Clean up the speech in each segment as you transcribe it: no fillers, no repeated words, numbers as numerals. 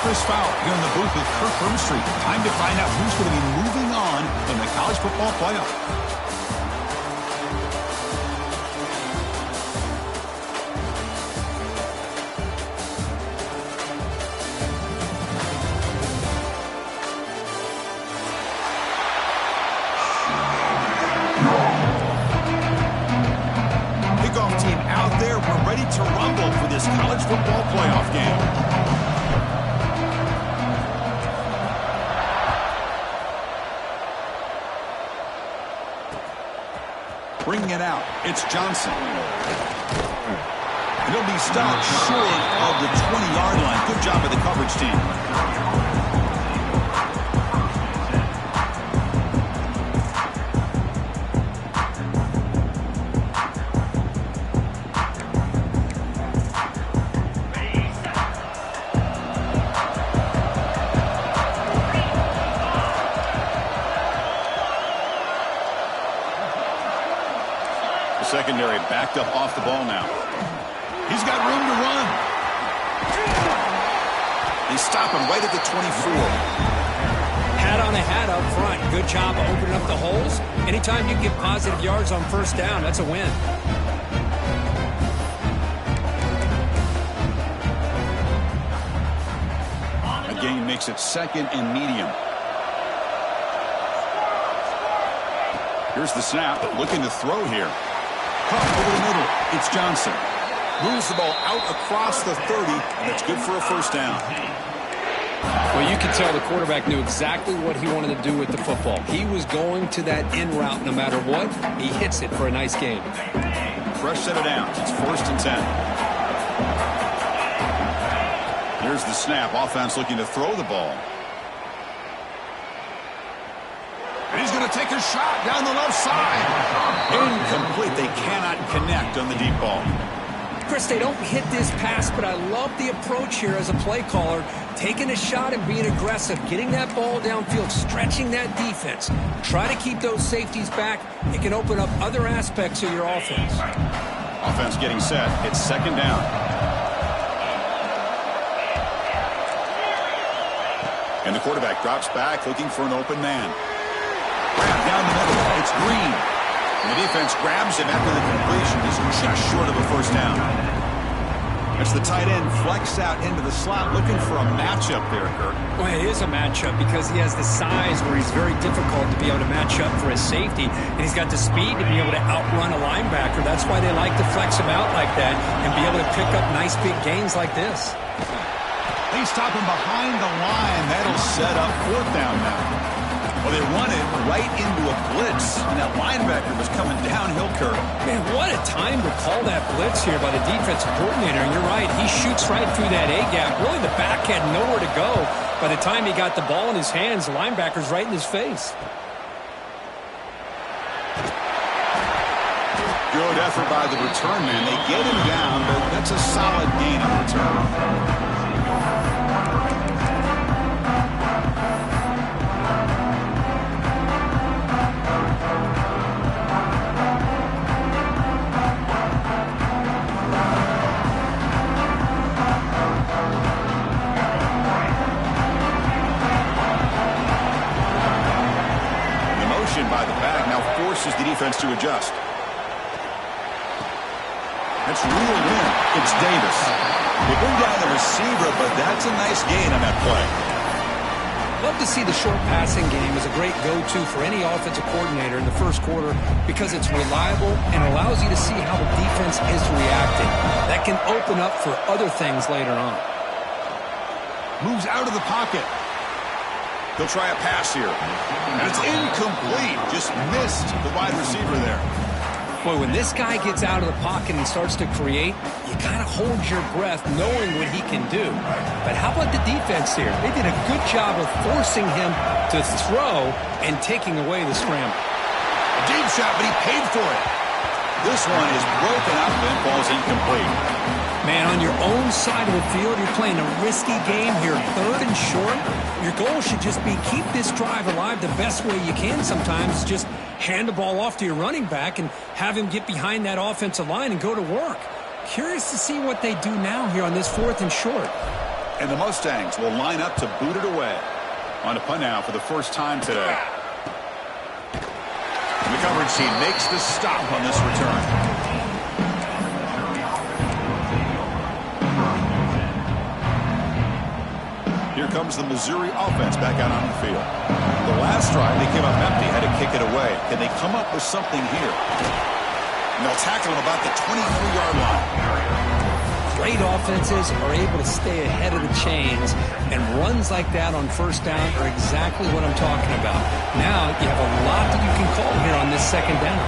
Chris Fowler here in the booth with Kirk Herbstreit. Time to find out who's going to be moving on in the college football playoff. To rumble for this college football playoff game. Bringing it out, it's Johnson. And he'll be stopped short of the 20-yard line. Good job by the coverage team. Secondary backed up off the ball now. He's got room to run. They stop him right at the 24. Hat on a hat up front. Good job of opening up the holes. Anytime you get positive yards on first down, that's a win. A gain makes it second and medium. Here's the snap, looking to throw here. Over the middle, it's Johnson. Moves the ball out across the 30, and it's good for a first down. Well, you can tell the quarterback knew exactly what he wanted to do with the football. He was going to that in route no matter what. He hits it for a nice gain. Fresh set of downs. It's 1st and 10. Here's the snap. Offense looking to throw the ball. And he's going to take a shot down the left side. Incomplete. They cannot connect on the deep ball. Chris, they don't hit this pass, but I love the approach here as a play caller. Taking a shot and being aggressive, getting that ball downfield, stretching that defense. Try to keep those safeties back. It can open up other aspects of your offense. Offense getting set. It's second down. And the quarterback drops back looking for an open man. Down the middle, it's Green. And the defense grabs him after the completion. He's just short of a first down. As the tight end flex out into the slot, looking for a matchup there, Kirk. Well, it is a matchup because he has the size where he's very difficult to be able to match up for his safety. And he's got the speed to be able to outrun a linebacker. That's why they like to flex him out like that and be able to pick up nice big gains like this. They stop him behind the line. That'll set up 4th down now. Well, they run it right into a blitz, and that linebacker was coming downhill, Kirk. Man, what a time to call that blitz here by the defensive coordinator. And you're right, he shoots right through that A-gap. Really, the back had nowhere to go. By the time he got the ball in his hands, the linebacker's right in his face. Good effort by the return man. They get him down, but that's a solid gain on return. By the back now forces the defense to adjust. That's reeled in. It's Davis. They bring down the receiver, but that's a nice gain on that play. Love to see the short passing game as a great go-to for any offensive coordinator in the first quarter because it's reliable and allows you to see how the defense is reacting. That can open up for other things later on. Moves out of the pocket. He'll try a pass here. And it's incomplete. Just missed the wide receiver there. Boy, when this guy gets out of the pocket and starts to create, you kind of hold your breath knowing what he can do. But how about the defense here? They did a good job of forcing him to throw and taking away the scramble. A deep shot, but he paid for it. This one is broken up and falls incomplete. Man, on your own side of the field, you're playing a risky game here, 3rd and short. Your goal should just be keep this drive alive the best way you can sometimes. Just hand the ball off to your running back and have him get behind that offensive line and go to work. Curious to see what they do now here on this 4th and short. And the Mustangs will line up to boot it away. On a punt now for the first time today. And the coverage team makes the stop on this return. Here comes the Missouri offense back out on the field. The last drive, they came up empty, had to kick it away. Can they come up with something here? And they'll tackle him about the 23-yard line. Great offenses are able to stay ahead of the chains, and runs like that on first down are exactly what I'm talking about. Now you have a lot that you can call here on this second down.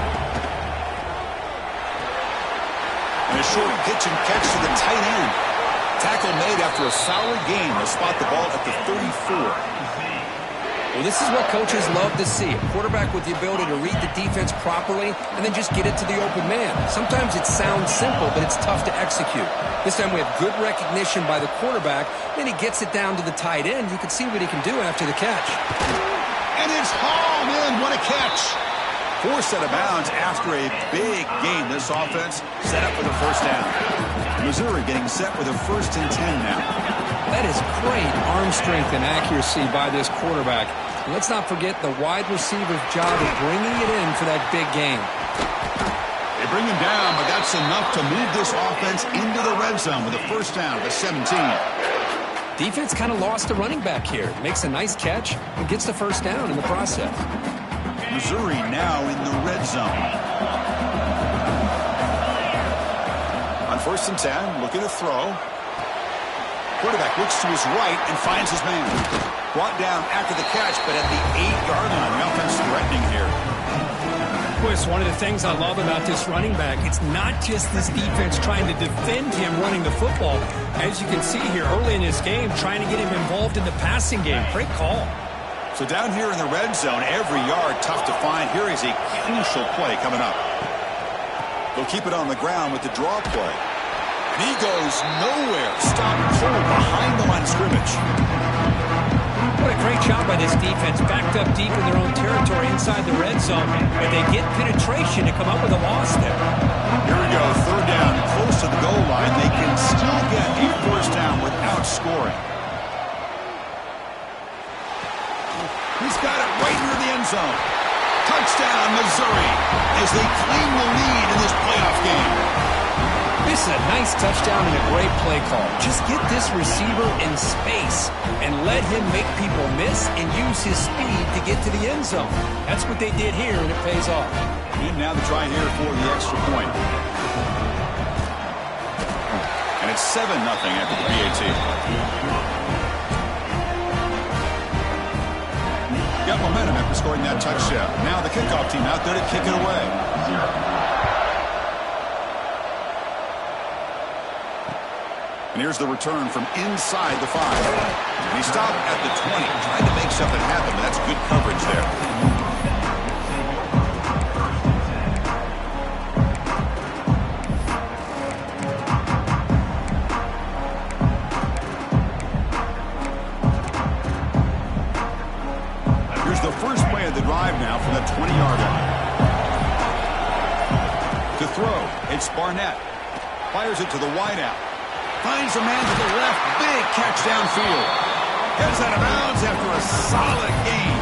And a short pitch and catch to the tight end. Tackle made after a solid gain. They'll spot the ball at the 34. Well, this is what coaches love to see. A quarterback with the ability to read the defense properly and then just get it to the open man. Sometimes it sounds simple, but it's tough to execute. This time we have good recognition by the quarterback. Then he gets it down to the tight end. You can see what he can do after the catch. And it's hauled in. What a catch. Forced out of bounds after a big gain. This offense set up for the first down. Missouri getting set with a 1st and 10 now. That is great arm strength and accuracy by this quarterback. And let's not forget the wide receiver's job of bringing it in for that big game. They bring him down, but that's enough to move this offense into the red zone with a first down at the 17. Defense kind of lost the running back here. Makes a nice catch and gets the first down in the process. Missouri now in the red zone. On 1st and 10, looking to throw. Quarterback looks to his right and finds his man. Brought down after the catch, but at the 8-yard line. The offense threatening here. Boy, it's one of the things I love about this running back. It's not just this defense trying to defend him running the football. As you can see here early in this game, trying to get him involved in the passing game. Great call. So down here in the red zone, every yard tough to find. Here is a crucial play coming up. They'll keep it on the ground with the draw play. And he goes nowhere. Stopped cold behind the line of scrimmage. What a great job by this defense. Backed up deep in their own territory inside the red zone. And they get penetration to come up with a loss there. Here we go. 3rd down, close to the goal line. They can still get a first down without scoring. He's got it right near the end zone. Touchdown, Missouri, as they claim the lead in this playoff game. This is a nice touchdown and a great play call. Just get this receiver in space and let him make people miss and use his speed to get to the end zone. That's what they did here, and it pays off. And now the try here for the extra point. And it's 7-0 after the PAT. Got momentum after scoring that touchdown. Now the kickoff team out there to kick it away. And here's the return from inside the 5. And he stopped at the 20, trying to make something happen, but that's good coverage there. Here's the first play of the drive now from the 20-yard line. To throw, it's Barnett. Fires it to the wideout. Finds a man to the left. Big catch downfield. Gets out of bounds after a solid game.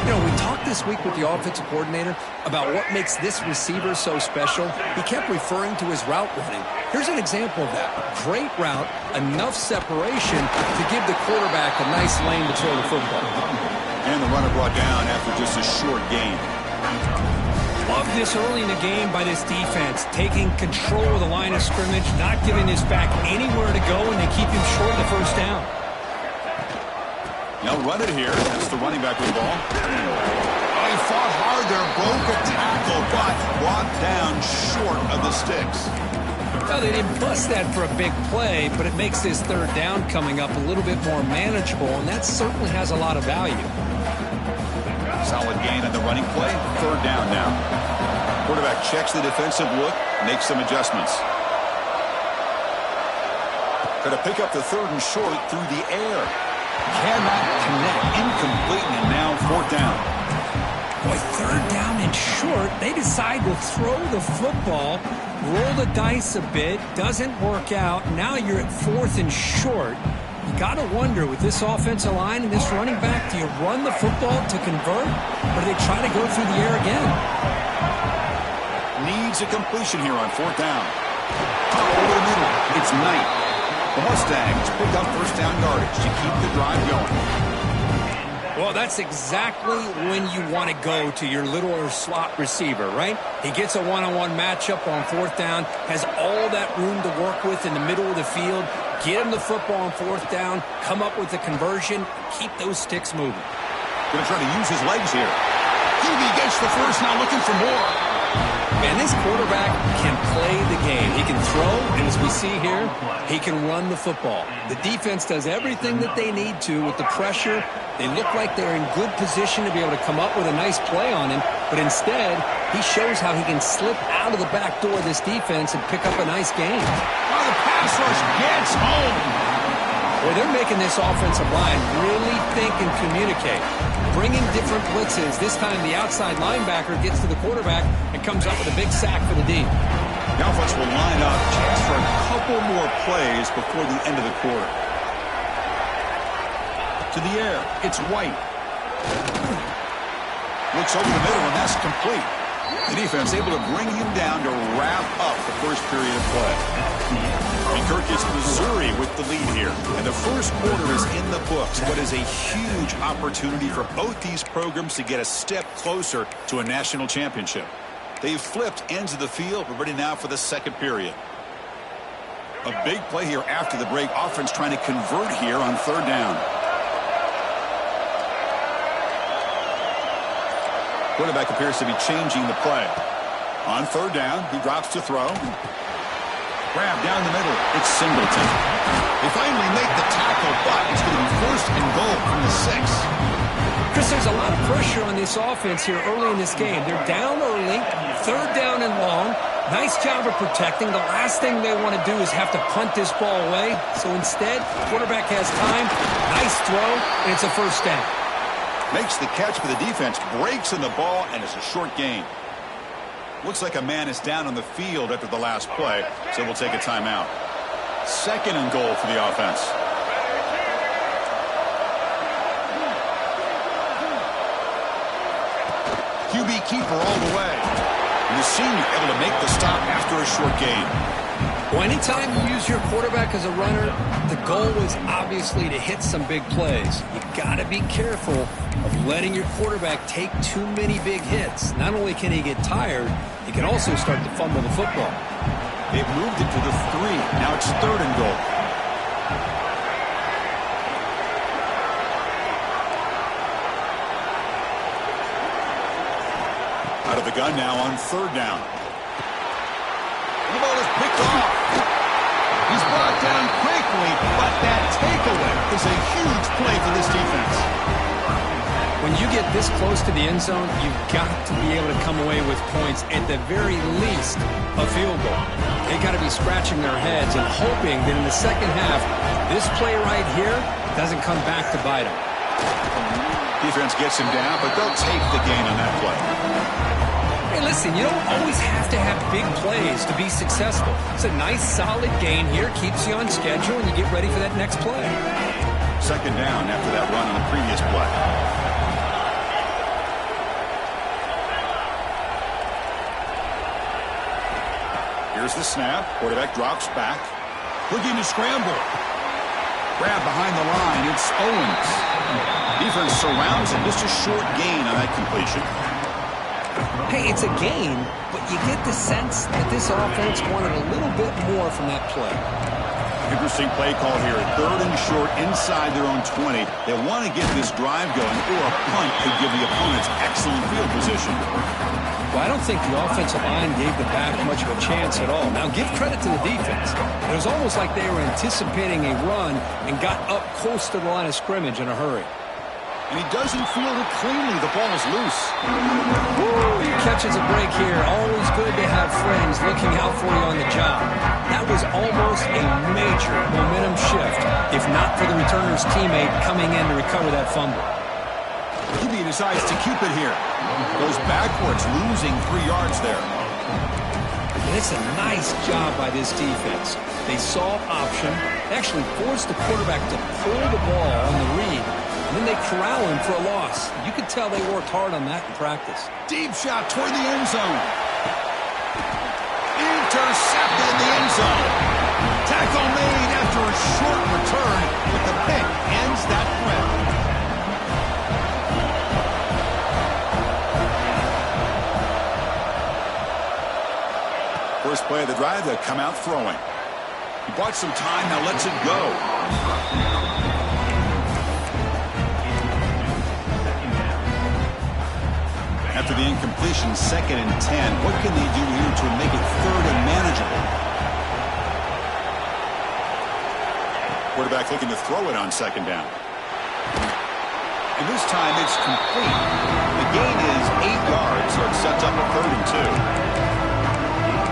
You know, we talked this week with the offensive coordinator about what makes this receiver so special. He kept referring to his route running. Here's an example of that. Great route, enough separation to give the quarterback a nice lane to throw the football. And the runner brought down after just a short gain. Love this early in the game by this defense, taking control of the line of scrimmage, not giving this back anywhere to go, and they keep him short of the first down. They'll run it here. That's the running back with the ball. Oh, he fought hard there, broke a tackle, but brought down short of the sticks. Well, they didn't bust that for a big play, but it makes this 3rd down coming up a little bit more manageable, and that certainly has a lot of value. Solid gain on the running play. 3rd down now. Quarterback checks the defensive look, makes some adjustments. Going to pick up the 3rd and short through the air. Cannot connect. Incomplete, and now 4th down. Boy, third down and short. They decide to throw the football, roll the dice a bit, doesn't work out. Now you're at fourth and short. You got to wonder, with this offensive line and this running back, do you run the football to convert, or do they try to go through the air again? Needs a completion here on fourth down. Over the middle. It's Knight. The Mustangs pick up first down yardage to keep the drive going. Well, that's exactly when you want to go to your little slot receiver, right? He gets a one-on-one matchup on fourth down, has all that room to work with in the middle of the field. Get him the football on fourth down, come up with the conversion, keep those sticks moving. Going to try to use his legs here. QB gets the first, now looking for more. Man, this quarterback can play the game. He can throw, and as we see here, he can run the football. The defense does everything that they need to with the pressure. They look like they're in good position to be able to come up with a nice play on him, but instead, he shows how he can slip out of the back door of this defense and pick up a nice gain. Oh, the pass rush gets home. Well, they're making this offensive line really think and communicate. Bringing different blitzes. This time the outside linebacker gets to the quarterback and comes up with a big sack for the D. The offense will line up, chance for a couple more plays before the end of the quarter. To the air, it's White. Looks over the middle, and that's complete. The defense able to bring him down to wrap up the first period of play. And Kirk is Missouri with the lead here. And the first quarter is in the books. What is a huge opportunity for both these programs to get a step closer to a national championship. They've flipped ends of the field. We're ready now for the second period. A big play here after the break. Offense trying to convert here on third down. Quarterback appears to be changing the play. On third down, he drops to throw. Grab down the middle. It's Singleton. They finally make the tackle, but it's going to be first and goal from the 6. Chris, there's a lot of pressure on this offense here early in this game. They're down early, third down and long. Nice job of protecting. The last thing they want to do is have to punt this ball away. So instead, quarterback has time. Nice throw, and it's a first down. Makes the catch for the defense, breaks in the ball, and it's a short gain. Looks like a man is down on the field after the last play, so we'll take a timeout. Second and goal for the offense. QB keeper all the way. And the senior able to make the stop after a short gain. Well, anytime you use your quarterback as a runner, the goal is obviously to hit some big plays. You got to be careful of letting your quarterback take too many big hits. Not only can he get tired, he can also start to fumble the football. They've moved it to the 3. Now it's third and goal. Out of the gun now on third down. The ball is picked off. He's brought down quickly, but that takeaway is a huge play for this defense. When you get this close to the end zone, you've got to be able to come away with points, at the very least, a field goal. They got to be scratching their heads and hoping that in the second half, this play right here doesn't come back to bite them. Defense gets him down, but they'll take the gain on that play. Hey, listen, you don't always have to have big plays to be successful. It's a nice, solid gain here, keeps you on schedule, and you get ready for that next play. Second down after that run on the previous play. Here's the snap. Quarterback drops back. Looking to scramble. Grab behind the line. It's Owens. Defense surrounds him. Just a short gain on that completion. Hey, it's a gain, but you get the sense that this offense wanted a little bit more from that play. Interesting play call here. Third and short inside their own 20. They want to get this drive going, or a punt could give the opponents excellent field position. Well, I don't think the offensive line gave the back much of a chance at all. Now, give credit to the defense. It was almost like they were anticipating a run and got up close to the line of scrimmage in a hurry. And he doesn't field it cleanly. The ball is loose. Woo, he catches a break here. Always good to have friends looking out for you on the job. That was almost a major momentum shift, if not for the returner's teammate coming in to recover that fumble. He decides to keep it here. Goes backwards, losing 3 yards there. And it's a nice job by this defense. They saw option, actually forced the quarterback to pull the ball on the read, and then they corral him for a loss. You could tell they worked hard on that in practice. Deep shot toward the end zone. Intercepted in the end zone. Tackle made after a short return, but the pick ends that threat. First play of the drive, they'll come out throwing. He bought some time, now lets it go. After the incompletion, 2nd and 10. What can they do here to make it 3rd and manageable? Quarterback looking to throw it on 2nd down. And this time it's complete. The gain is 8 yards, so it sets up a 3rd and 2.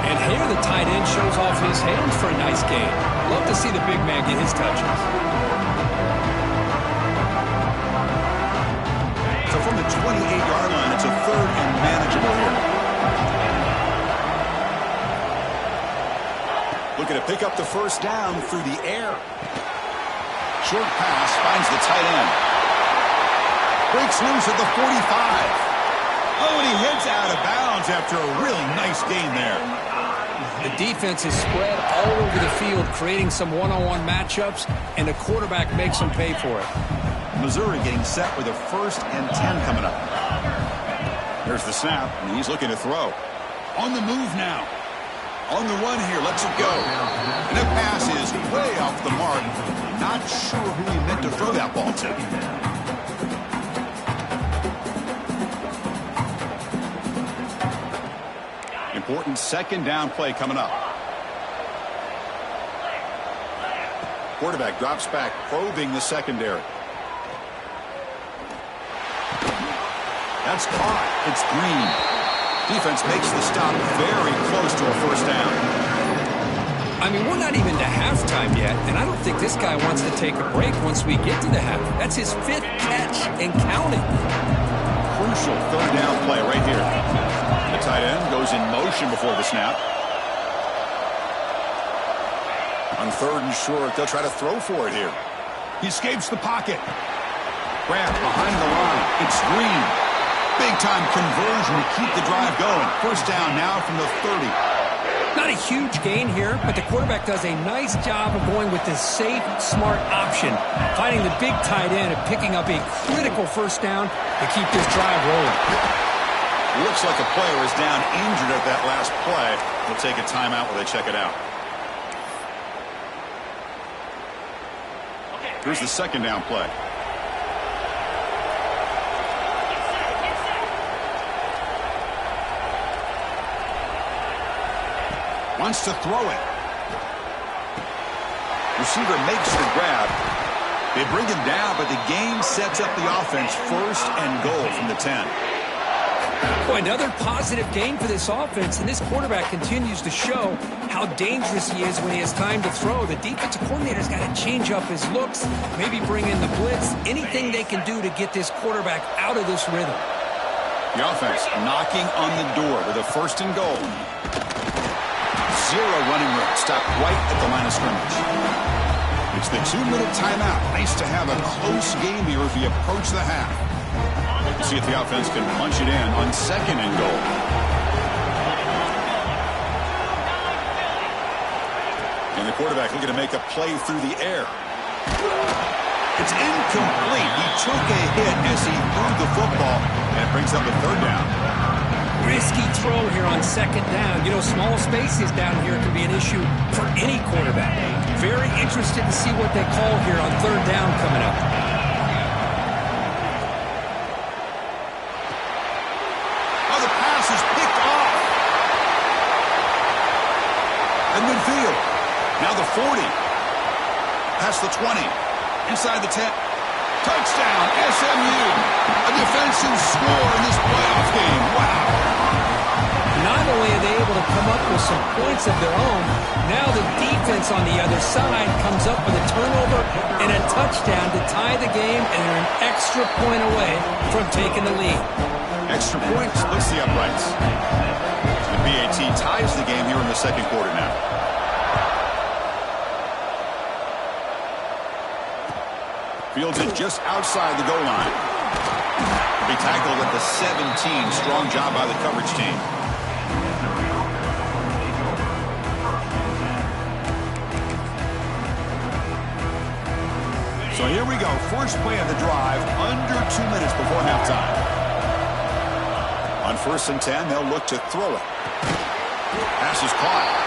And here the tight end shows off his hands for a nice gain. Love to see the big man get his touches. So from the 28-yard line, it's a 3rd and manageable here. Looking to pick up the 1st down through the air. Short pass finds the tight end. Breaks loose at the 45. Oh, and he heads out of bounds after a really nice gain there. The defense is spread all over the field, creating some one-on-one matchups, and the quarterback makes them pay for it. Missouri getting set with a 1st and 10 coming up. There's the snap, and he's looking to throw. On the move now. On the run here, lets it go. And that pass is way off the mark. Not sure who he meant to throw that ball to. Important 2nd down play coming up. Quarterback drops back, probing the secondary. That's caught. It's Green. Defense makes the stop very close to a 1st down. I mean, we're not even to halftime yet, and I don't think this guy wants to take a break once we get to the half. That's his 5th catch and counting. Crucial 3rd down play right here. The tight end goes in motion before the snap. On 3rd and short, they'll try to throw for it here. He escapes the pocket. Grabbed behind the line. It's Green. Big-time conversion to keep the drive going. 1st down now from the 30. Not a huge gain here, but the quarterback does a nice job of going with this safe, smart option, finding the big tight end and picking up a critical 1st down to keep this drive rolling. Looks like a player is down injured at that last play. They'll take a timeout while they check it out. Here's the 2nd down play. Wants to throw it. Receiver makes the grab. They bring him down, but the game sets up the offense 1st and goal from the 10. Boy, another positive gain for this offense, and this quarterback continues to show how dangerous he is when he has time to throw. The defensive coordinator's got to change up his looks, maybe bring in the blitz, anything they can do to get this quarterback out of this rhythm. The offense knocking on the door with a 1st and goal. 0 running room, stopped right at the line of scrimmage. It's the 2-minute timeout. Nice to have a close game here as we approach the half. Let's see if the offense can punch it in on 2nd and goal. And the quarterback looking to make a play through the air. It's incomplete. He took a hit as he threw the football, and it brings up a 3rd down. Risky throw here on 2nd down. You know, small spaces down here can be an issue for any quarterback. Very interested to see what they call here on 3rd down coming up. Oh, the pass is picked off. At midfield. Now the 40. Past the 20. Inside the 10. Touchdown, SMU. A defensive score in this playoff game. Wow. Not only are they able to come up with some points of their own, now the defense on the other side comes up with a turnover and a touchdown to tie the game, and they're an extra point away from taking the lead. Extra point splits the uprights. The BAT ties the game here in the second quarter now. Fields it just outside the goal line. Be tackled at the 17. Strong job by the coverage team. So here we go. First play of the drive, under 2 minutes before halftime. On 1st and 10, they'll look to throw it. Pass is caught.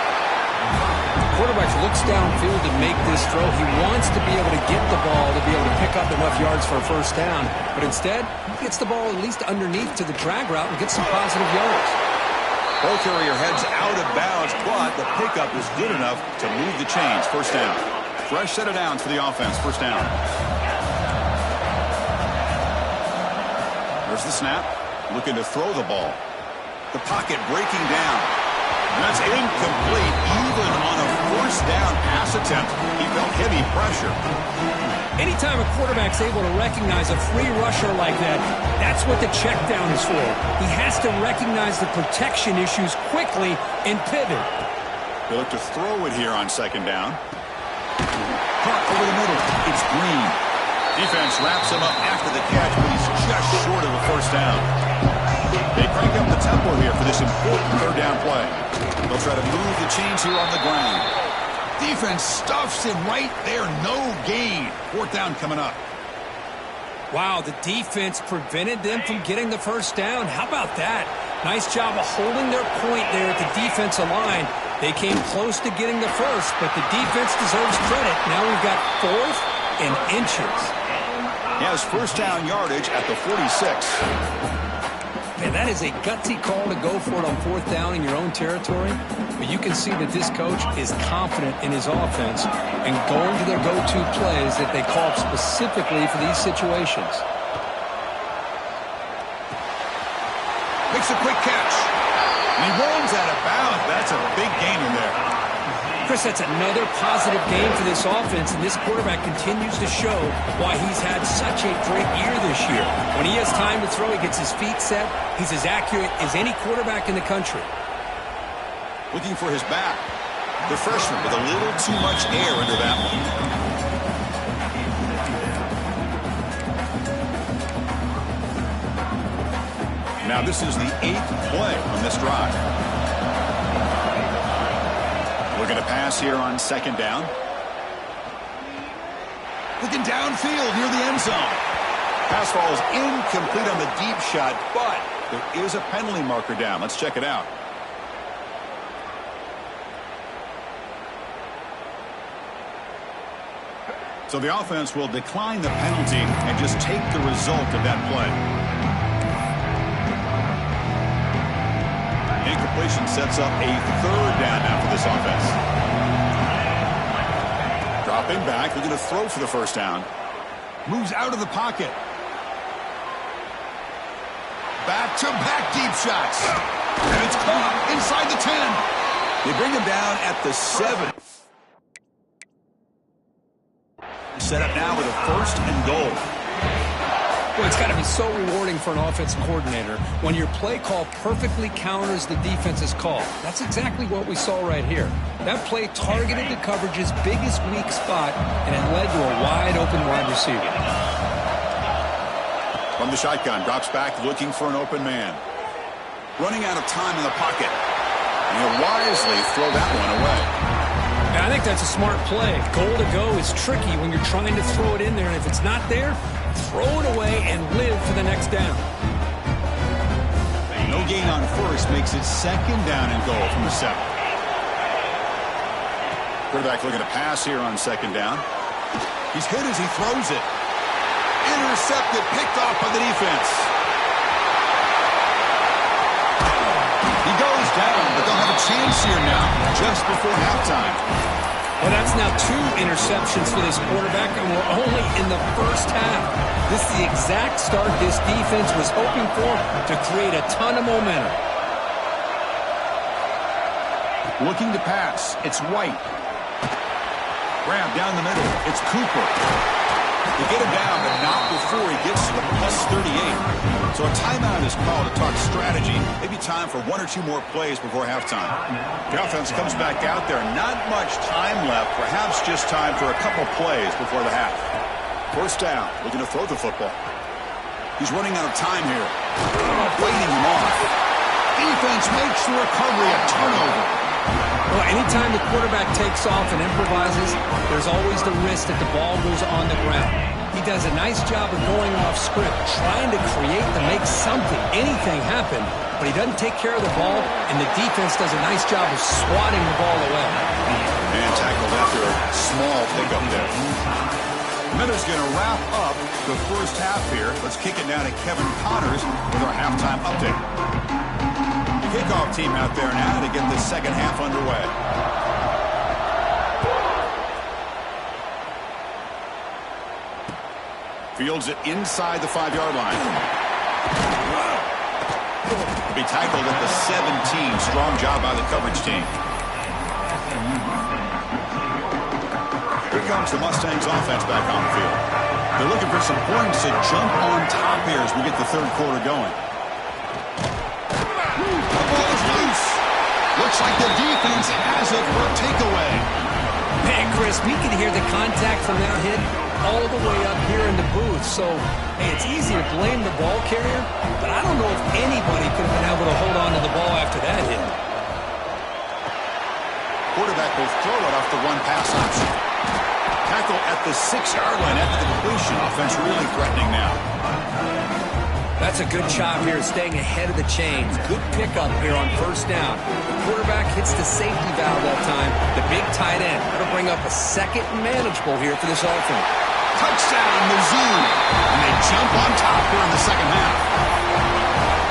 Quarterback looks downfield to make this throw. He wants to be able to get the ball to be able to pick up enough yards for a first down. But instead, he gets the ball at least underneath to the drag route and gets some positive yards. Ball carrier heads out of bounds, but the pickup is good enough to move the chains. First down. Fresh set of downs for the offense. First down. There's the snap. Looking to throw the ball. The pocket breaking down. And that's incomplete. Even on a first down pass attempt, he felt heavy pressure. Anytime a quarterback's able to recognize a free rusher like that, that's what the check down is for. He has to recognize the protection issues quickly and pivot. They look to throw it here on second down. Caught over the middle. It's Green. Defense wraps him up after the catch, but he's just short of a first down. They crank up the tempo here for this important third down play. They'll try to move the chains here on the ground. Defense stuffs him right there. No gain. Fourth down coming up. Wow, the defense prevented them from getting the first down. How about that? Nice job of holding their point there at the defensive line. They came close to getting the first, but the defense deserves credit. Now we've got 4th and inches. He has first down yardage at the 46. Man, that is a gutsy call to go for it on 4th down in your own territory. But you can see that this coach is confident in his offense and going to their go-to plays that they call specifically for these situations. Makes a quick catch. And he rolls out of bounds. That's a big gain in there. Chris, that's another positive game for this offense, and this quarterback continues to show why he's had such a great year this year. When he has time to throw, he gets his feet set. He's as accurate as any quarterback in the country. Looking for his back. The freshman with a little too much air under that one. Now this is the 8th play on this drive. Looking to pass here on second down. Looking downfield near the end zone. Pass falls incomplete on the deep shot, but there is a penalty marker down. Let's check it out. So the offense will decline the penalty and just take the result of that play. Incompletion sets up a third down now for this offense. Dropping back, looking to throw for the first down. Moves out of the pocket. Back-to-back deep shots. And it's caught inside the 10. They bring him down at the 7. Set up now with a 1st and goal. Well, it's got to be so rewarding for an offensive coordinator when your play call perfectly counters the defense's call. That's exactly what we saw right here. That play targeted the coverage's biggest weak spot, and it led to a wide-open wide receiver. From the shotgun, drops back looking for an open man. Running out of time in the pocket. And he'll wisely throw that one away. I think that's a smart play. Goal to go is tricky when you're trying to throw it in there, and if it's not there, throw it away and live for the next down. No gain on first makes it second down and goal from the 7. Quarterback looking to pass here on second down. He's hit as he throws it. Intercepted, picked off by the defense. He goes down, but they'll have a chance here now, just before halftime. Well, that's now 2 interceptions for this quarterback, and we're only in the first half. This is the exact start this defense was hoping for to create a ton of momentum. Looking to pass. It's White. Grab down the middle. It's Cooper. They get him down, but not before he gets to the plus 38. So a timeout is called to talk strategy. Maybe time for one or two more plays before halftime. The offense comes back out there. Not much time left. Perhaps just time for a couple plays before the half. First down. Looking to throw the football. He's running out of time here. Waiting him off. Defense makes the recovery a turnover. Well, anytime the quarterback takes off and improvises, there's always the risk that the ball goes on the ground. He does a nice job of going off script, trying to create to make something, anything happen, but he doesn't take care of the ball, and the defense does a nice job of swatting the ball away. And tackled after a small pickup there. Miller's going to wrap up the first half here. Let's kick it down to Kevin Connors with our halftime update. The kickoff team out there now to get the second half underway. Fields it inside the 5-yard line. He'll be tackled at the 17. Strong job by the coverage team. Here comes the Mustangs offense back on the field. They're looking for some points to jump on top here as we get the third quarter going. The ball is loose. Looks like the defense has it for a takeaway. Man, Chris, we can hear the contact from that hit all the way up here in the booth. So, hey, it's easy to blame the ball carrier, but I don't know if anybody could have been able to hold on to the ball after that hit. Quarterback will throw it off the one pass option. Tackle at the 6-yard line after the completion. Offense really threatening now. That's a good job here, staying ahead of the chains. Good pickup here on first down. The quarterback hits the safety valve that time. The big tight end. That'll bring up a second and manageable here for this offense. Touchdown, Mizzou. And they jump on top here in the second half.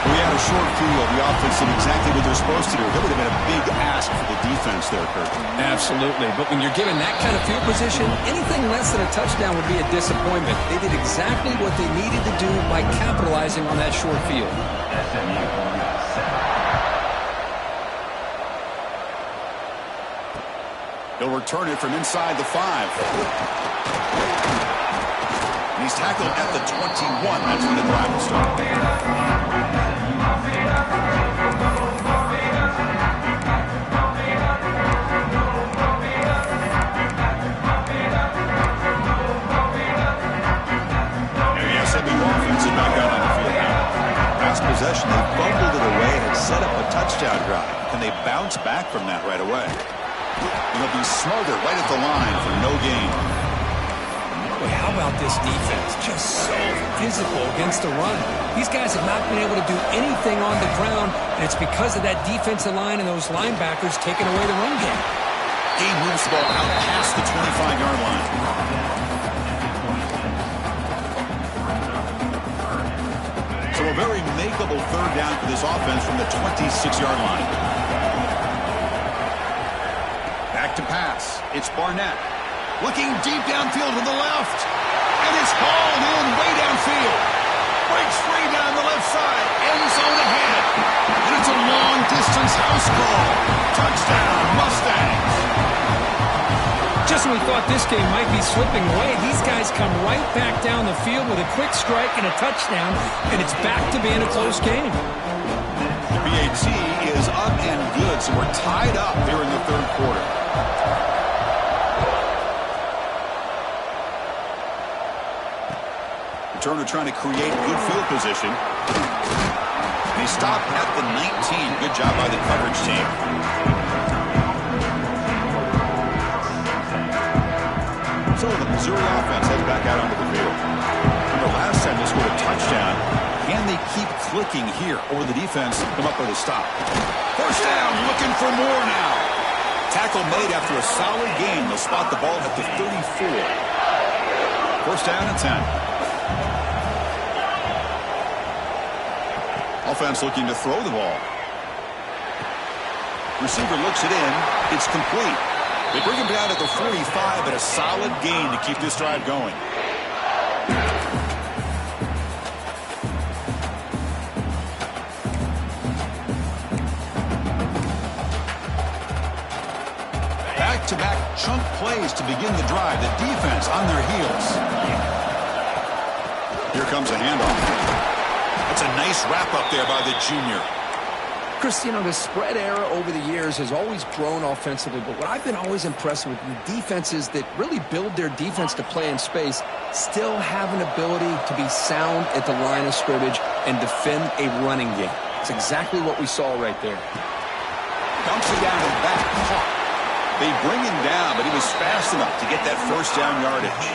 We had a short view of the offense and exactly what they're supposed to do. That would have been a big ask for the defense there, Kirk. Absolutely. But when you're given that kind of field position, anything less than a touchdown would be a disappointment. They did exactly what they needed to do by capitalizing on that short field. He'll return it from inside the 5. And he's tackled at the 21. That's when the drive will start. SMU offense is back out on the field now. Last possession, they fumbled it away and set up a touchdown drive. Can they bounce back from that right away? It'll be smothered right at the line for no gain. Boy, how about this defense? Just so physical against the run. These guys have not been able to do anything on the ground, and it's because of that defensive line and those linebackers taking away the run game. He moves the ball out past the 25-yard line. So a very makeable third down for this offense from the 26-yard line. Back to pass. It's Barnett. Looking deep downfield to the left. And it's hauled in way downfield. Breaks free down the left side. End zone ahead. And it's a long-distance house call. Touchdown, Mustangs. Just when we thought this game might be slipping away, these guys come right back down the field with a quick strike and a touchdown, and it's back to being a close game. The BAT is up and good, so we're tied up here in the third quarter. Returner trying to create good field position. They stop at the 19. Good job by the coverage team. So the Missouri offense heads back out onto the field. Remember last time they scored a touchdown. Can they keep clicking here, or the defense come up with a stop? First down, looking for more now. Tackle made after a solid game. They'll spot the ball at the 34. First down and 10. Offense looking to throw the ball. Receiver looks it in. It's complete. They bring him down at the 45, but a solid gain to keep this drive going. plays to begin the drive. The defense on their heels. Here comes a handoff. That's a nice wrap up there by the junior. Chris, you know, the spread era over the years has always grown offensively, but what I've been always impressed with the defenses that really build their defense to play in space still have an ability to be sound at the line of scrimmage and defend a running game. It's exactly what we saw right there. Dumps it down and back. They bring him down, but he was fast enough to get that first down yardage.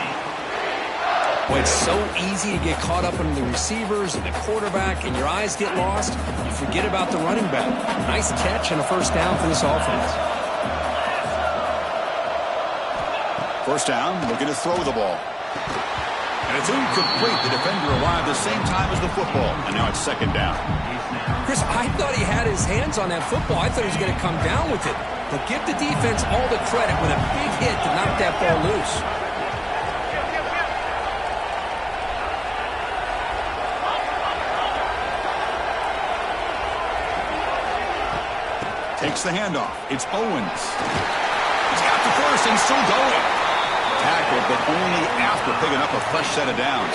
Well, it's so easy to get caught up in the receivers and the quarterback, and your eyes get lost. You forget about the running back. Nice catch and a first down for this offense. First down, looking to throw the ball. And it's incomplete. The defender arrived the same time as the football, and now it's second down. Chris, I thought he had his hands on that football. I thought he was going to come down with it. But give the defense all the credit with a big hit to knock that ball loose. Takes the handoff. It's Owens. He's got the first and still going. Tackled, but only after picking up a fresh set of downs.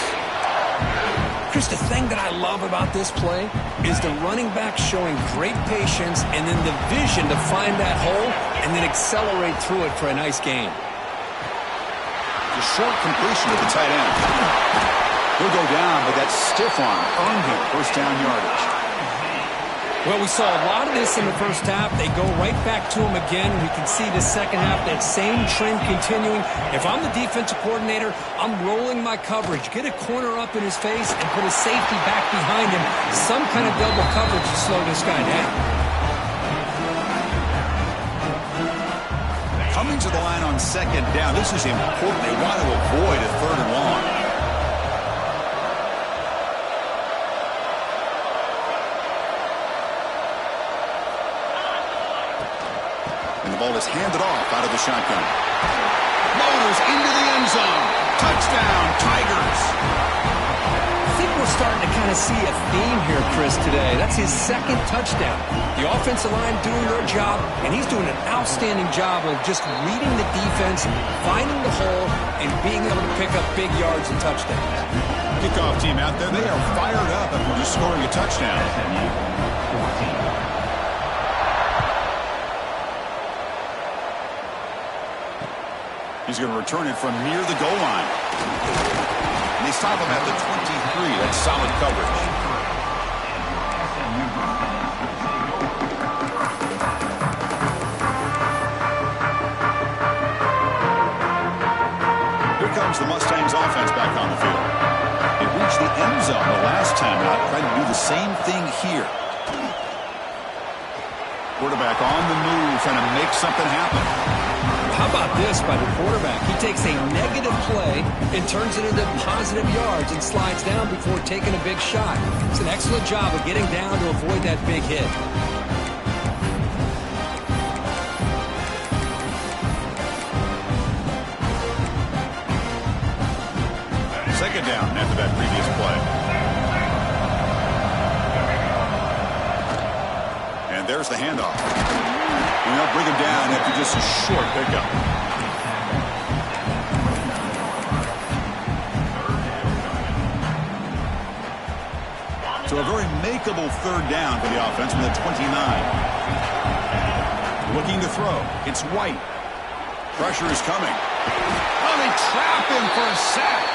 Chris, the thing that I love about this play is the running back showing great patience and then the vision to find that hole and then accelerate through it for a nice gain. The short completion to the tight end. He'll go down, but that stiff arm earned him first down yardage. Well, we saw a lot of this in the first half. They go right back to him again. We can see the second half, that same trend continuing. If I'm the defensive coordinator, I'm rolling my coverage. Get a corner up in his face and put a safety back behind him. Some kind of double coverage to slow this guy down. Coming to the line on second down. This is important. They want to avoid a third and long. Ball is handed off out of the shotgun. Motors into the end zone. Touchdown, Tigers. I think we're starting to kind of see a theme here, Chris, today. That's his second touchdown. The offensive line doing their job, and he's doing an outstanding job of just reading the defense, finding the hole, and being able to pick up big yards and touchdowns. Kickoff team out there, they are fired up after just scoring a touchdown. He's going to return it from near the goal line. And they stop him at the 23. That's solid coverage. Here comes the Mustangs offense back on the field. It reached the end zone the last time out, trying to do the same thing here. Quarterback on the move, trying to make something happen. How about this by the quarterback? He takes a negative play and turns it into positive yards and slides down before taking a big shot. It's an excellent job of getting down to avoid that big hit. Second down after that previous play. And there's the handoff. And they'll bring him down after just a short pickup. So a very makeable third down for the offense from the 29. Looking to throw. It's White. Pressure is coming. Oh, they trap him for a sack.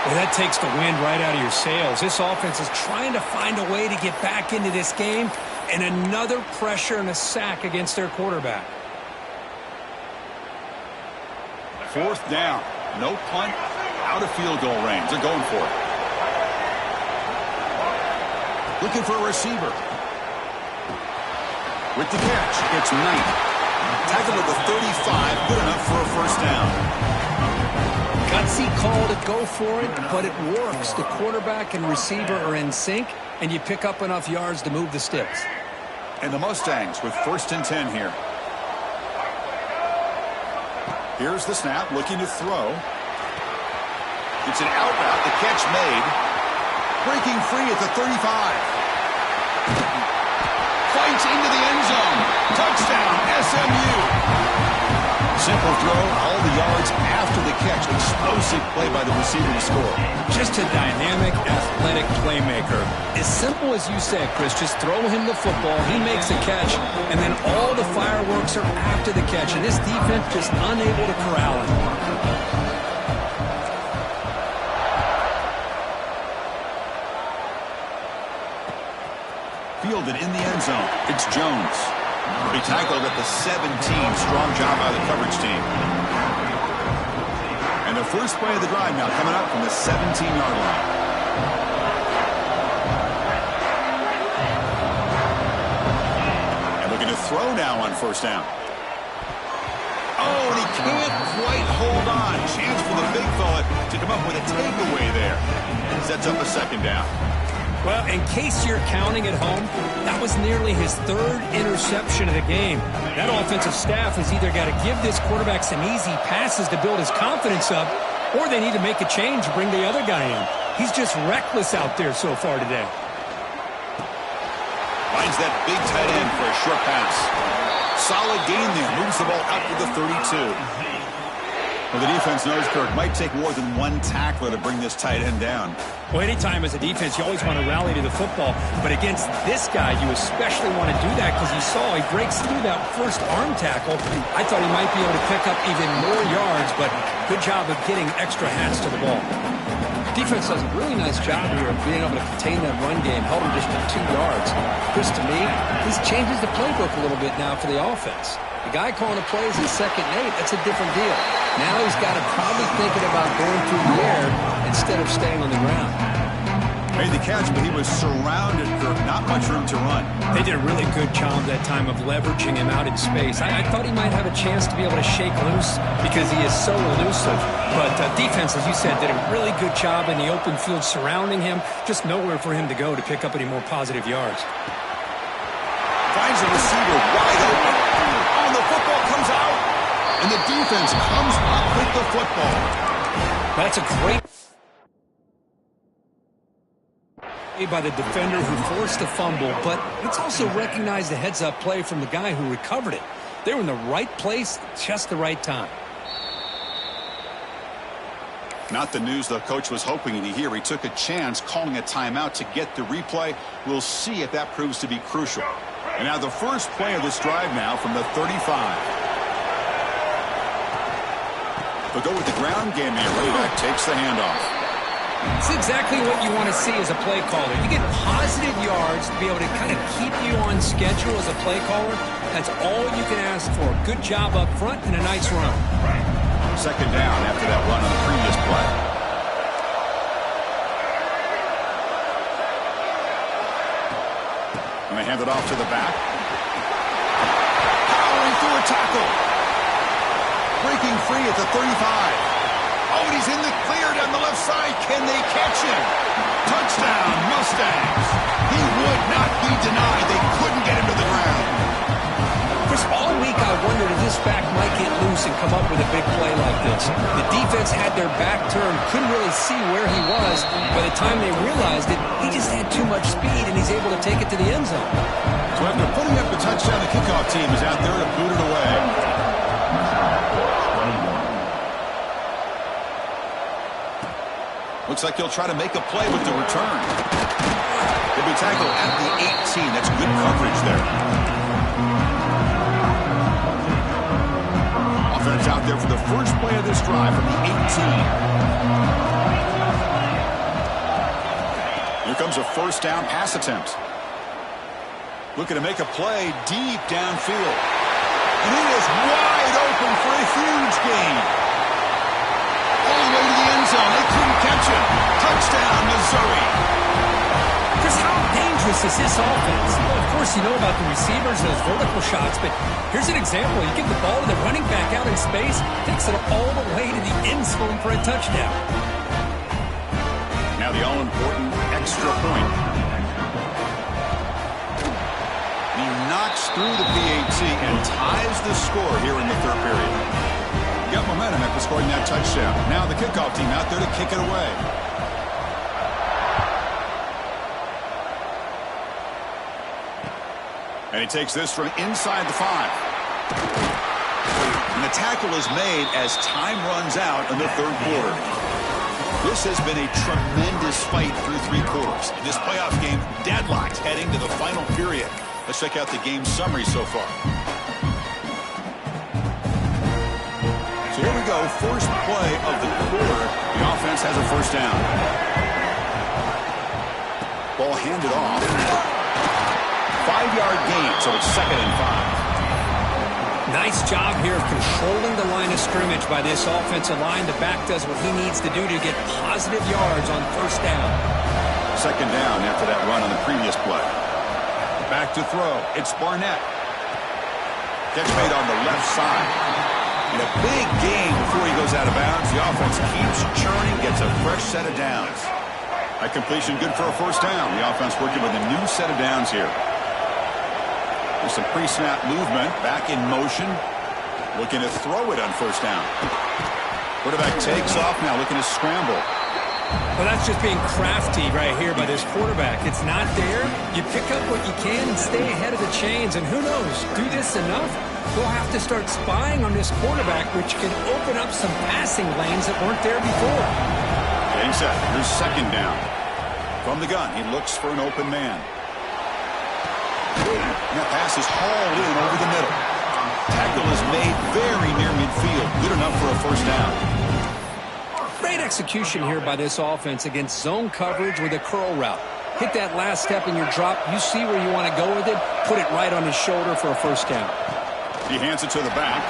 Well, that takes the wind right out of your sails. This offense is trying to find a way to get back into this game, and another pressure and a sack against their quarterback. Fourth down. No punt. Out of field goal range. They're going for it. Looking for a receiver. With the catch, it's Knight. Tackled at the 35. Good enough for a first down. Gutsy call to go for it, but it works. The quarterback and receiver are in sync, and you pick up enough yards to move the sticks. And the Mustangs with first and 10 here. Here's the snap, looking to throw. It's an out route, the catch made. Breaking free at the 35. Fights into the end zone. Touchdown, SMU. Simple throw, all the yards after the catch. Explosive play by the receiver to score. Just a dynamic, athletic playmaker. As simple as you said, Chris, just throw him the football, he makes a catch, and then all the fireworks are after the catch, and this defense just unable to corral him. Fielded in the end zone. It's Jones. He tackled at the 17. Strong job by the coverage team. And the first play of the drive now coming up from the 17-yard line. And looking to throw now on first down. Oh, and he can't quite hold on. Chance for the big fella to come up with a takeaway there. Sets up a second down. Well, in case you're counting at home, that was nearly his third interception of the game. That offensive staff has either got to give this quarterback some easy passes to build his confidence up, or they need to make a change and bring the other guy in. He's just reckless out there so far today. Finds that big tight end for a short pass. Solid gain there. Moves the ball out to the 32. Well, the defense knows, Kirk, might take more than one tackler to bring this tight end down. Well, anytime as a defense, you always want to rally to the football. But against this guy, you especially want to do that because you saw he breaks through that first arm tackle. I thought he might be able to pick up even more yards, but good job of getting extra hats to the ball. Defense does a really nice job here of being able to contain that run game, held him just for 2 yards. Chris, to me, this changes the playbook a little bit now for the offense. The guy calling the plays in 2nd and 8, that's a different deal. Now he's got to probably thinking about going through the air instead of staying on the ground. Made the catch, but he was surrounded, Kirk. Not much room to run. They did a really good job that time of leveraging him out in space. I thought he might have a chance to be able to shake loose because he is so elusive. But defense, as you said, did a really good job in the open field surrounding him. Just nowhere for him to go to pick up any more positive yards. Finds a receiver wide open. Oh, the football comes out. And the defense comes up with the football. That's a great by the defender who forced the fumble, but let's also recognize the heads-up play from the guy who recovered it. They were in the right place, just the right time. Not the news the coach was hoping to hear. He took a chance calling a timeout to get the replay. We'll see if that proves to be crucial. And now the first play of this drive now from the 35. They'll go with the ground game here. Running back takes the handoff. It's exactly what you want to see as a play caller. You get positive yards to be able to kind of keep you on schedule as a play caller. That's all you can ask for. Good job up front and a nice run. Second down after that run on the previous play. And they hand it off to the back. Powering through a tackle. Breaking free at the 35. Oh, and he's in the clear down the left side. Can they catch him? Touchdown, Mustangs. He would not be denied. They couldn't get him to the ground. Chris, all week I wondered if this back might get loose and come up with a big play like this. The defense had their back turned, couldn't really see where he was. By the time they realized it, he just had too much speed, and he's able to take it to the end zone. So after putting up the touchdown, the kickoff team is out there to boot it away. Looks like he'll try to make a play with the return. He'll be tackled at the 18. That's good coverage there. Offense out there for the first play of this drive from the 18. Here comes a first down pass attempt. Looking to make a play deep downfield. And he is wide open for a huge gain. All the way to the end zone. They couldn't catch him. Touchdown, Missouri. Chris, how dangerous is this offense? Well, of course, you know about the receivers, those vertical shots, but here's an example. You give the ball to the running back out in space, takes it all the way to the end zone for a touchdown. Now the all-important extra point. He knocks through the PAT and ties the score here in the third period. Got momentum after scoring that touchdown. Now the kickoff team out there to kick it away. And he takes this from inside the 5. And the tackle is made as time runs out in the third quarter. This has been a tremendous fight through 3 quarters. In this playoff game, deadlocked heading to the final period. Let's check out the game summary so far. So here we go, first play of the quarter. The offense has a first down. Ball handed off. 5-yard gain, so it's 2nd and 5. Nice job here of controlling the line of scrimmage by this offensive line. The back does what he needs to do to get positive yards on first down. 2nd down after that run on the previous play. Back to throw. It's Barnett. Catch made on the left side. In a big game before he goes out of bounds, the offense keeps churning, gets a fresh set of downs. That completion good for a first down. The offense working with a new set of downs here. There's some pre-snap movement, back in motion, looking to throw it on first down. Quarterback takes off now, looking to scramble. Well, that's just being crafty right here by this quarterback. It's not there. You pick up what you can and stay ahead of the chains. And who knows, do this enough, we'll have to start spying on this quarterback, which can open up some passing lanes that weren't there before. Getting set. Here's 2nd down. From the gun, he looks for an open man. And that pass is hauled in over the middle. Tackle is made very near midfield. Good enough for a first down. Great execution here by this offense against zone coverage with a curl route. Hit that last step in your drop. You see where you want to go with it. Put it right on his shoulder for a first down. He hands it to the back.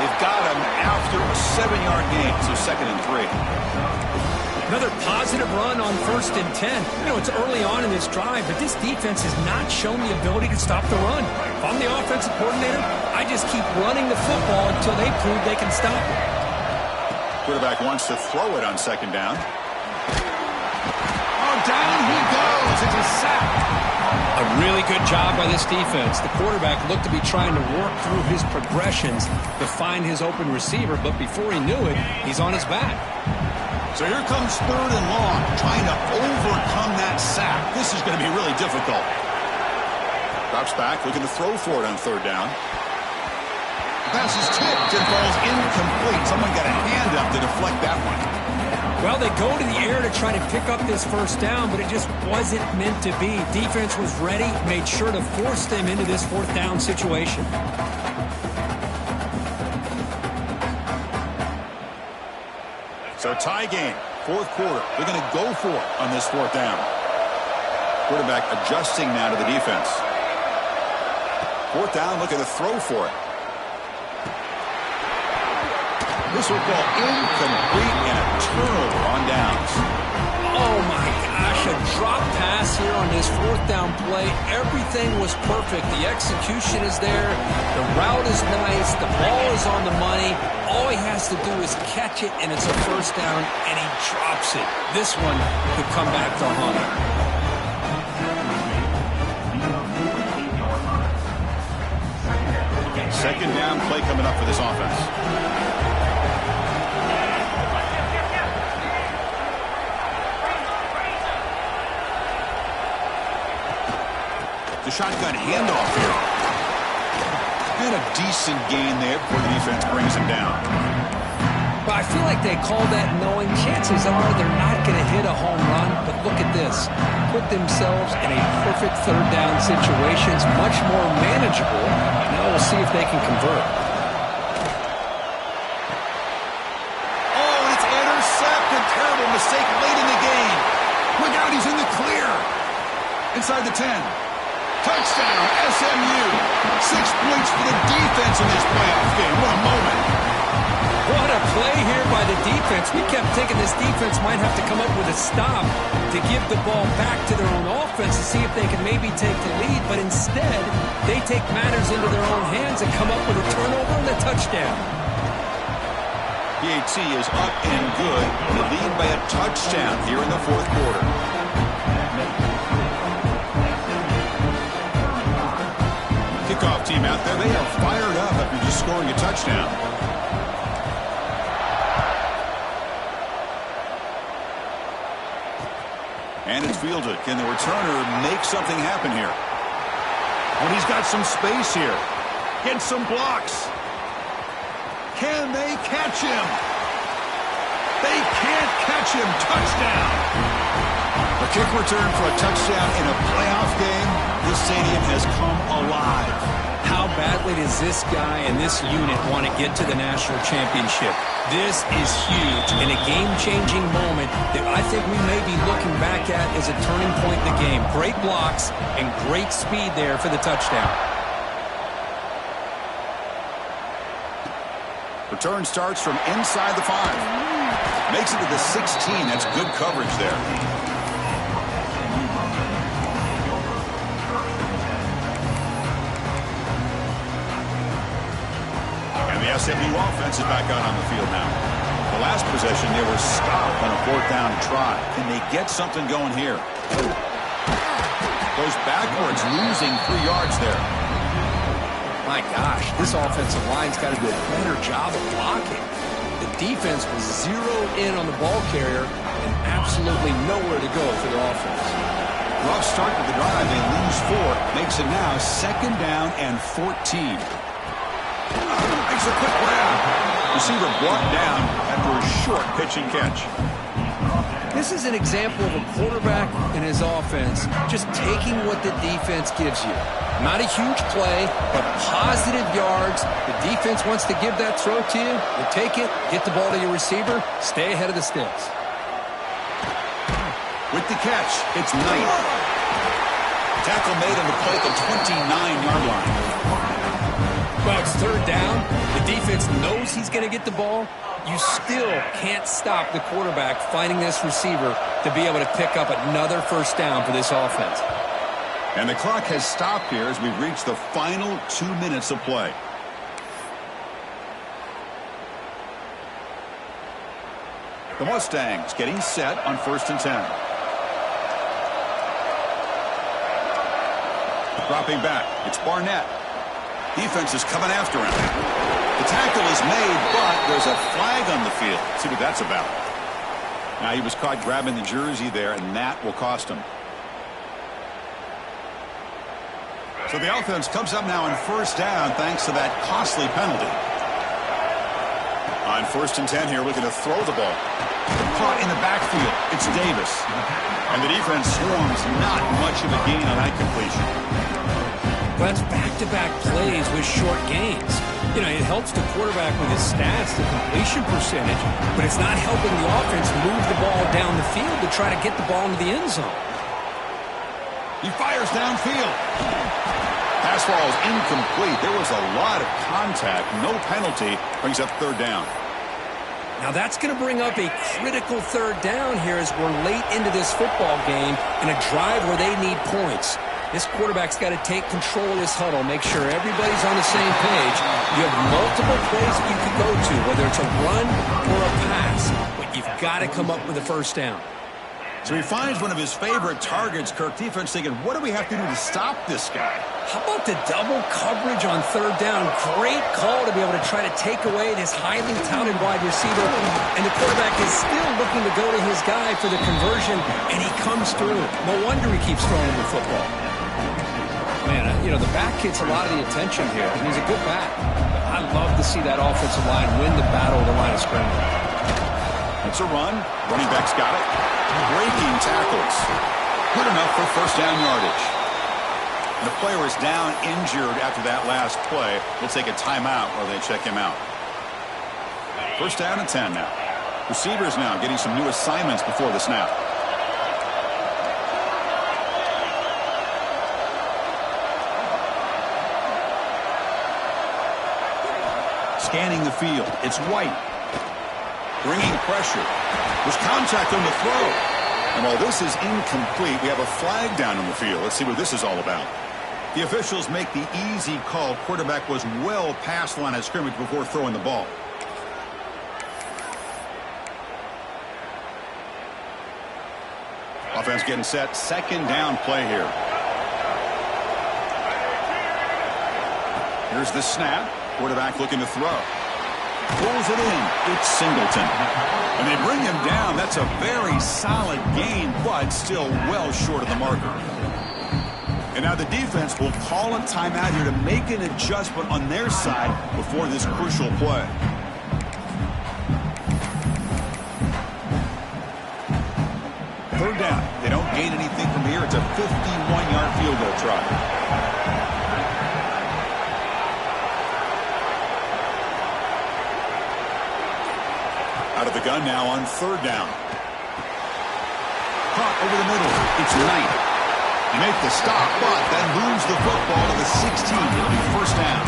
They've got him after a 7-yard gain, so 2nd and 3. Another positive run on 1st and 10. You know, it's early on in this drive, but this defense has not shown the ability to stop the run. If I'm the offensive coordinator, I just keep running the football until they prove they can stop it. Quarterback wants to throw it on 2nd down. Oh, down he goes. It's a sack. A really good job by this defense. The quarterback looked to be trying to work through his progressions to find his open receiver, but before he knew it, he's on his back. So here comes 3rd and long, trying to overcome that sack. This is going to be really difficult. Drops back, looking to throw for it on 3rd down. The pass is tipped and falls incomplete. Someone got a hand up to deflect that one. Well, they go to the air to try to pick up this first down, but it just wasn't meant to be. Defense was ready, made sure to force them into this 4th down situation. So tie game, 4th quarter. They're going to go for it on this 4th down. Quarterback adjusting now to the defense. 4th down, looking to throw for it. This will ball incomplete and a turnover on downs. Oh my gosh, a drop pass here on this 4th down play. Everything was perfect. The execution is there. The route is nice. The ball is on the money. All he has to do is catch it, and it's a first down, and he drops it. This one could come back to haunt him. 2nd down play coming up for this offense. The shotgun handoff here. And a decent gain there before the defense brings him down. But I feel like they call that knowing chances are they're not going to hit a home run. But look at this. Put themselves in a perfect 3rd down situation. It's much more manageable. Now we'll see if they can convert. Oh, it's intercepted. Terrible mistake late in the game. Look out, he's in the clear. Inside the 10. Touchdown, SMU. 6 points for the defense in this playoff game. What a moment. What a play here by the defense. We kept thinking this defense might have to come up with a stop to give the ball back to their own offense to see if they can maybe take the lead. But instead, they take matters into their own hands and come up with a turnover and a touchdown. PAT is up and good. They lead by a touchdown here in the 4th quarter. Kickoff team out there, they are fired up after just scoring a touchdown. And it's fielded. Can the returner make something happen here? Well, he's got some space here. Gets some blocks. Can they catch him? They can't catch him. Touchdown. A kick return for a touchdown in a playoff game. This stadium has come alive. How badly does this guy and this unit want to get to the national championship? This is huge and a game-changing moment that I think we may be looking back at as a turning point in the game. Great blocks and great speed there for the touchdown. Return starts from inside the 5. Makes it to the 16. That's good coverage there. And the SMU offense is back out on the field now. The last possession, they were stopped on a 4th down try. Can they get something going here? Goes backwards, losing 3 yards there. My gosh, this offensive line's got to do a better job of blocking. The defense was zeroed in on the ball carrier and absolutely nowhere to go for the offense. Rough start to the drive. They lose 4. Makes it now 2nd down and 14. Makes a quick grab. Receiver brought down after a short pitch and catch. This is an example of a quarterback and his offense just taking what the defense gives you. Not a huge play, but positive yards. The defense wants to give that throw to you. You take it, get the ball to your receiver, stay ahead of the sticks. With the catch, it's Knight. Tackle made on the play at the 29-yard line. Well, it's 3rd down. The defense knows he's going to get the ball. You still can't stop the quarterback finding this receiver to be able to pick up another 1st down for this offense. And the clock has stopped here as we've reached the final 2 minutes of play. The Mustangs getting set on 1st and 10. Dropping back, it's Barnett. Defense is coming after him. The tackle is made, but there's a flag on the field. Let's see what that's about. Now he was caught grabbing the jersey there, and that will cost him. So the offense comes up now on 1st down thanks to that costly penalty. On 1st and 10 here, looking to throw the ball. Caught in the backfield. It's Davis. And the defense swarms. Not much of a gain on that completion. Well, that's back-to-back plays with short gains. You know, it helps the quarterback with his stats, the completion percentage, but it's not helping the offense move the ball down the field to try to get the ball into the end zone. He fires downfield. Pass ball is incomplete. There was a lot of contact. No penalty. Brings up 3rd down. Now that's going to bring up a critical 3rd down here as we're late into this football game in a drive where they need points. This quarterback's got to take control of this huddle, make sure everybody's on the same page. You have multiple plays that you can go to, whether it's a run or a pass, but you've got to come up with a 1st down. So he finds one of his favorite targets. Kirk, defense thinking, what do we have to do to stop this guy? How about the double coverage on 3rd down? Great call to be able to try to take away this highly touted wide receiver. And the quarterback is still looking to go to his guy for the conversion, and he comes through. No wonder he keeps throwing the football. Man, you know, the back gets a lot of the attention here, and he's a good back. I love to see that offensive line win the battle of the line of scrimmage. It's a run. Running back's got it. Breaking tackles. Good enough for 1st down yardage. The player is down injured after that last play. We'll take a timeout while they check him out. 1st down and 10 now. Receivers now getting some new assignments before the snap. Scanning the field. It's White. Bringing pressure. There's contact on the throw. And while this is incomplete, we have a flag down on the field. Let's see what this is all about. The officials make the easy call. Quarterback was well past the line of scrimmage before throwing the ball. Offense getting set. 2nd down play here. Here's the snap. Quarterback looking to throw. Pulls it in. It's Singleton. And they bring him down. That's a very solid gain, but still well short of the marker. And now the defense will call a timeout here to make an adjustment on their side before this crucial play. third down. They don't gain anything from here. It's a 51-yard field goal try. Out of the gun now on third down. Caught over the middle. It's Knight. They make the stop, but then moves the football to the 16. It'll be first down.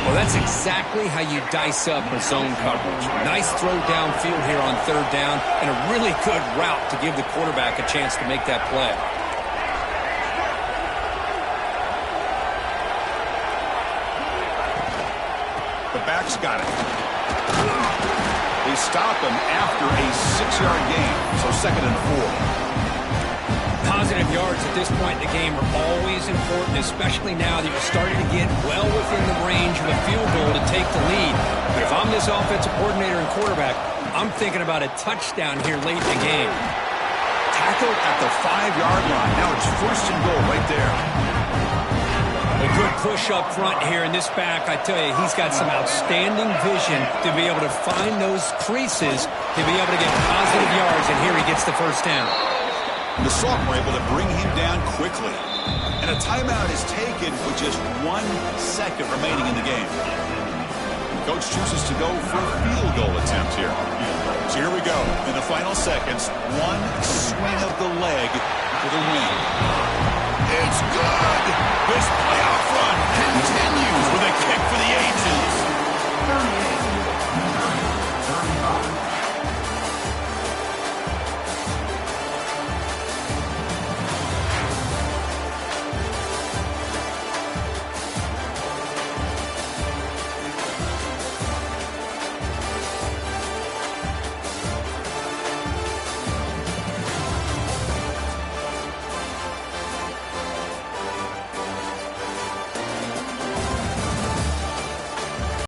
Well, that's exactly how you dice up a zone coverage. Nice throw downfield here on third down, and a really good route to give the quarterback a chance to make that play. The back's got it. They stop him after a 6-yard gain, so 2nd and 4. Positive yards at this point in the game are always important, especially now that you're starting to get well within the range of a field goal to take the lead. But if I'm this offensive coordinator and quarterback, I'm thinking about a touchdown here late in the game. Tackled at the 5-yard line. Now it's 1st and goal right there. A good push up front here, in this back, I tell you, he's got some outstanding vision to be able to find those creases, to be able to get positive yards, and here he gets the first down. The sophomore able to bring him down quickly. And a timeout is taken with just 1 second remaining in the game. Coach chooses to go for a field goal attempt here. So here we go. In the final seconds, 1 swing of the leg for the win. It's good. This playoff run continues with a kick for the ages.